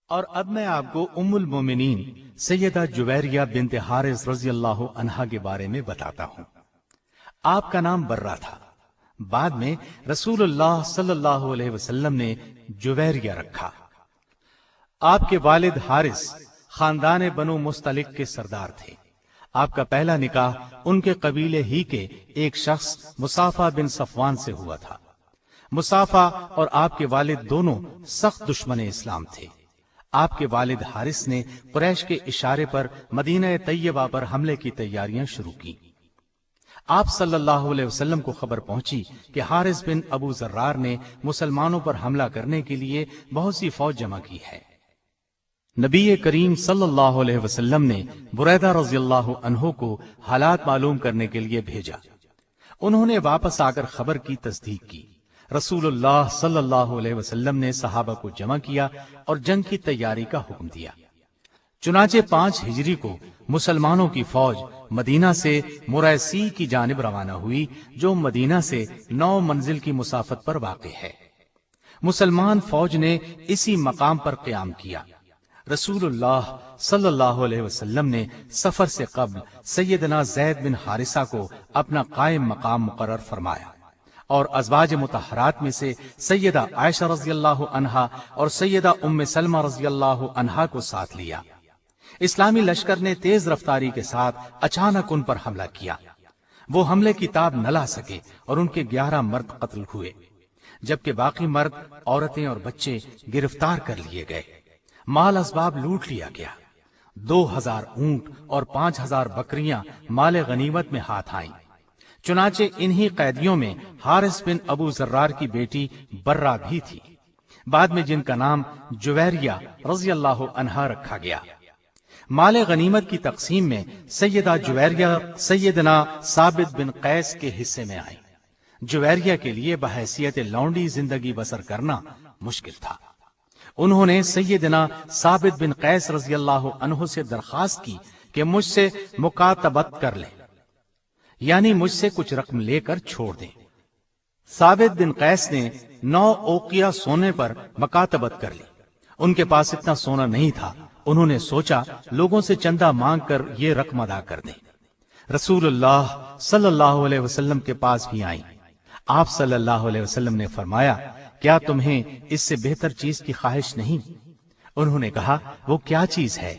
اور اب میں آپ کو ام المومنین سیدہ جویریہ بنت حارث رضی اللہ عنہا کے بارے میں بتاتا ہوں۔ آپ کا نام برہ تھا، بعد میں رسول اللہ صلی اللہ علیہ وسلم نے جویریہ رکھا۔ آپ کے والد حارث خاندان بنو مستلق کے سردار تھے۔ آپ کا پہلا نکاح ان کے قبیلے ہی کے ایک شخص مصافہ بن صفوان سے ہوا تھا۔ مصافہ اور آپ کے والد دونوں سخت دشمن اسلام تھے۔ آپ کے والد حارث نے قریش کے اشارے پر مدینہ طیبہ پر حملے کی تیاریاں شروع کی۔ آپ صلی اللہ علیہ وسلم کو خبر پہنچی کہ حارث بن ابو ذرار نے مسلمانوں پر حملہ کرنے کے لیے بہت سی فوج جمع کی ہے۔ نبی کریم صلی اللہ علیہ وسلم نے بریدہ رضی اللہ عنہ کو حالات معلوم کرنے کے لیے بھیجا۔ انہوں نے واپس آ کر خبر کی تصدیق کی۔ رسول اللہ صلی اللہ علیہ وسلم نے صحابہ کو جمع کیا اور جنگ کی تیاری کا حکم دیا۔ چنانچہ 5 ہجری کو مسلمانوں کی فوج مدینہ سے مریسی کی جانب روانہ ہوئی، جو مدینہ سے 9 منزل کی مسافت پر واقع ہے۔ مسلمان فوج نے اسی مقام پر قیام کیا۔ رسول اللہ صلی اللہ علیہ وسلم نے سفر سے قبل سیدنا زید بن حارثہ کو اپنا قائم مقام مقرر فرمایا اور ازواج مطہرات میں سے سیدہ عائشہ رضی اللہ عنہا اور سیدہ ام سلمہ رضی اللہ عنہا کو ساتھ لیا۔ اسلامی لشکر نے تیز رفتاری کے ساتھ اچانک ان پر حملہ کیا۔ وہ حملے کی تاب نہ لا سکے اور ان کے 11 مرد قتل ہوئے، جبکہ باقی مرد، عورتیں اور بچے گرفتار کر لیے گئے۔ مال اسباب لوٹ لیا گیا۔ 2000 اونٹ اور 5000 بکریاں مال غنیمت میں ہاتھ آئیں۔ چنانچہ انہی قیدیوں میں حارث بن ابو ذرار کی بیٹی برہ بھی تھی، بعد میں جن کا نام جویریہ رضی اللہ عنہا رکھا گیا۔ مال غنیمت کی تقسیم میں سیدہ جویریہ سیدنا ثابت بن قیس کے حصے میں آئی۔ جویریہ کے لیے بحیثیت لونڈی زندگی بسر کرنا مشکل تھا۔ انہوں نے سیدنا ثابت بن قیس رضی اللہ عنہ سے درخواست کی کہ مجھ سے مکاتبت کر لیں، یعنی مجھ سے کچھ رقم لے کر چھوڑ دیں۔ ثابت بن قیس نے 9 اوقیہ سونے پر مکاتبت کر لی۔ ان کے پاس اتنا سونا نہیں تھا۔ انہوں نے سوچا لوگوں سے چندہ مانگ کر یہ رقم ادا کر دیں۔ رسول اللہ صلی اللہ علیہ وسلم کے پاس بھی آئیں۔ آپ صلی اللہ علیہ وسلم نے فرمایا، کیا تمہیں اس سے بہتر چیز کی خواہش نہیں؟ انہوں نے کہا، وہ کیا چیز ہے؟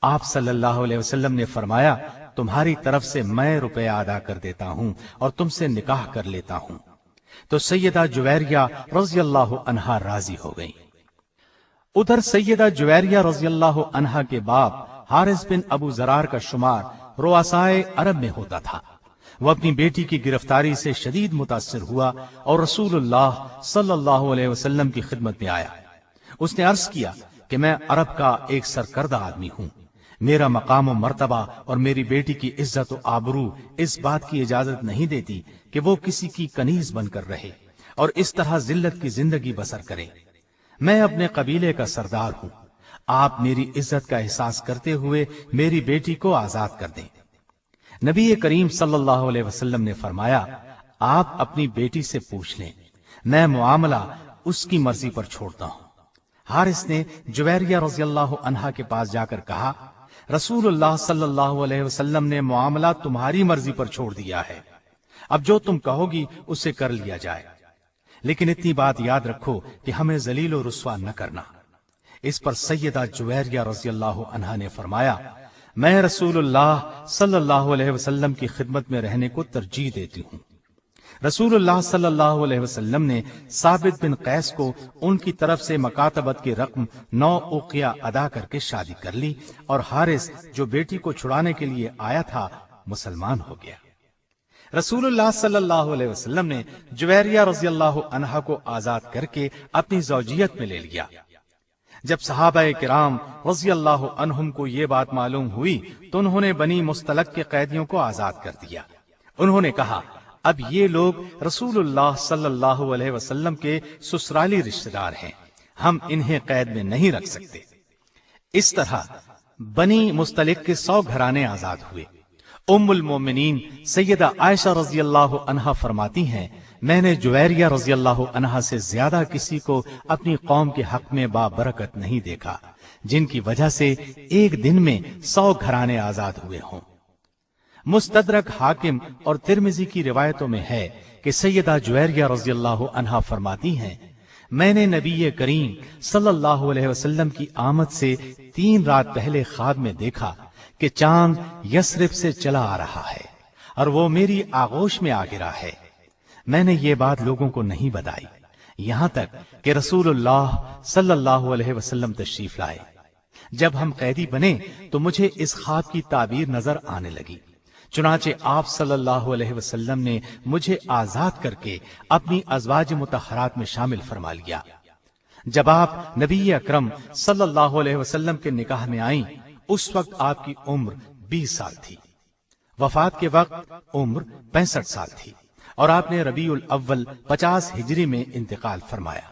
آپ صلی اللہ علیہ وسلم نے فرمایا، تمہاری طرف سے میں روپیہ ادا کر دیتا ہوں اور تم سے نکاح کر لیتا ہوں۔ تو سیدہ جویریہ رضی اللہ عنہا راضی ہو گئی۔ ادھر سیدہ جویریہ رضی اللہ عنہا کے باپ حارث بن ابو ذرار کا شمار رؤسائے عرب میں ہوتا تھا۔ وہ اپنی بیٹی کی گرفتاری سے شدید متاثر ہوا اور رسول اللہ صلی اللہ علیہ وسلم کی خدمت میں آیا۔ اس نے عرض کیا کہ میں عرب کا ایک سرکردہ آدمی ہوں۔ میرا مقام و مرتبہ اور میری بیٹی کی عزت و آبرو اس بات کی اجازت نہیں دیتی کہ وہ کسی کی کنیز بن کر رہے اور اس طرح ذلت کی زندگی بسر کرے۔ میں اپنے قبیلے کا سردار ہوں۔ آپ میری عزت کا احساس کرتے ہوئے میری بیٹی کو آزاد کر دیں۔ نبی کریم صلی اللہ علیہ وسلم نے فرمایا، آپ اپنی بیٹی سے پوچھ لیں، میں معاملہ اس کی مرضی پر چھوڑتا ہوں۔ حارث نے جویریہ رضی اللہ عنہا کے پاس جا کر کہا، رسول اللہ صلی اللہ علیہ وسلم نے معاملہ تمہاری مرضی پر چھوڑ دیا ہے، اب جو تم کہو گی اسے کر لیا جائے، لیکن اتنی بات یاد رکھو کہ ہمیں ذلیل و رسوا نہ کرنا۔ اس پر سیدہ جویریہ رضی اللہ عنہا نے فرمایا، میں رسول اللہ صلی اللہ علیہ وسلم کی خدمت میں رہنے کو ترجیح دیتی ہوں۔ رسول اللہ صلی اللہ علیہ وسلم نے ثابت بن قیس کو ان کی طرف سے مکاتبت کی رقم 9 اوقیہ ادا کر کے شادی کر لی اور حارث جو بیٹی کو چھڑانے کے لیے آیا تھا مسلمان ہو گیا۔ رسول اللہ صلی اللہ علیہ وسلم نے جویریہ رضی اللہ عنہا کو آزاد کر کے اپنی زوجیت میں لے لیا۔ جب صحابہ کرام رضی اللہ عنہم کو یہ بات معلوم ہوئی تو انہوں نے بنی مستلق کے قیدیوں کو آزاد کر دیا۔ انہوں نے کہا، اب یہ لوگ رسول اللہ صلی اللہ علیہ وسلم کے سسرالی رشتہ دار ہیں، ہم انہیں قید میں نہیں رکھ سکتے۔ اس طرح بنی مستلق کے 100 گھرانے آزاد ہوئے۔ ام المومنین سیدہ عائشہ رضی اللہ عنہا فرماتی ہیں، میں نے جویریہ رضی اللہ عنہا سے زیادہ کسی کو اپنی قوم کے حق میں بابرکت نہیں دیکھا جن کی وجہ سے ایک دن میں 100 گھرانے آزاد ہوئے ہوں۔ مستدرک حاکم اور ترمذی کی روایتوں میں ہے کہ سیدہ جویریہ رضی اللہ عنہا فرماتی ہیں، میں نے نبی کریم صلی اللہ علیہ وسلم کی آمد سے 3 رات پہلے خواب میں دیکھا کہ چاند یثرب سے چلا آ رہا ہے اور وہ میری آغوش میں آ گرا ہے۔ میں نے یہ بات لوگوں کو نہیں بتائی یہاں تک کہ رسول اللہ صلی اللہ علیہ وسلم تشریف لائے۔ جب ہم قیدی بنے تو مجھے اس خواب کی تعبیر نظر آنے لگی، چنانچہ آپ صلی اللہ علیہ وسلم نے مجھے آزاد کر کے اپنی ازواج مطہرات میں شامل فرما لیا۔ جب آپ نبی اکرم صلی اللہ علیہ وسلم کے نکاح میں آئیں اس وقت آپ کی عمر 20 سال تھی، وفات کے وقت عمر 65 سال تھی، اور آپ نے ربیع الاول 50 ہجری میں انتقال فرمایا۔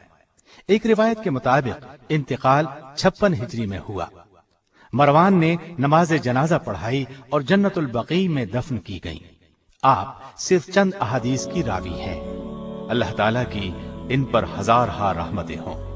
ایک روایت کے مطابق انتقال 56 ہجری میں ہوا۔ مروان نے نماز جنازہ پڑھائی اور جنت البقیع میں دفن کی گئیں۔ آپ صرف چند احادیث کی راوی ہیں۔ اللہ تعالیٰ کی ان پر ہزارہا رحمتیں ہوں۔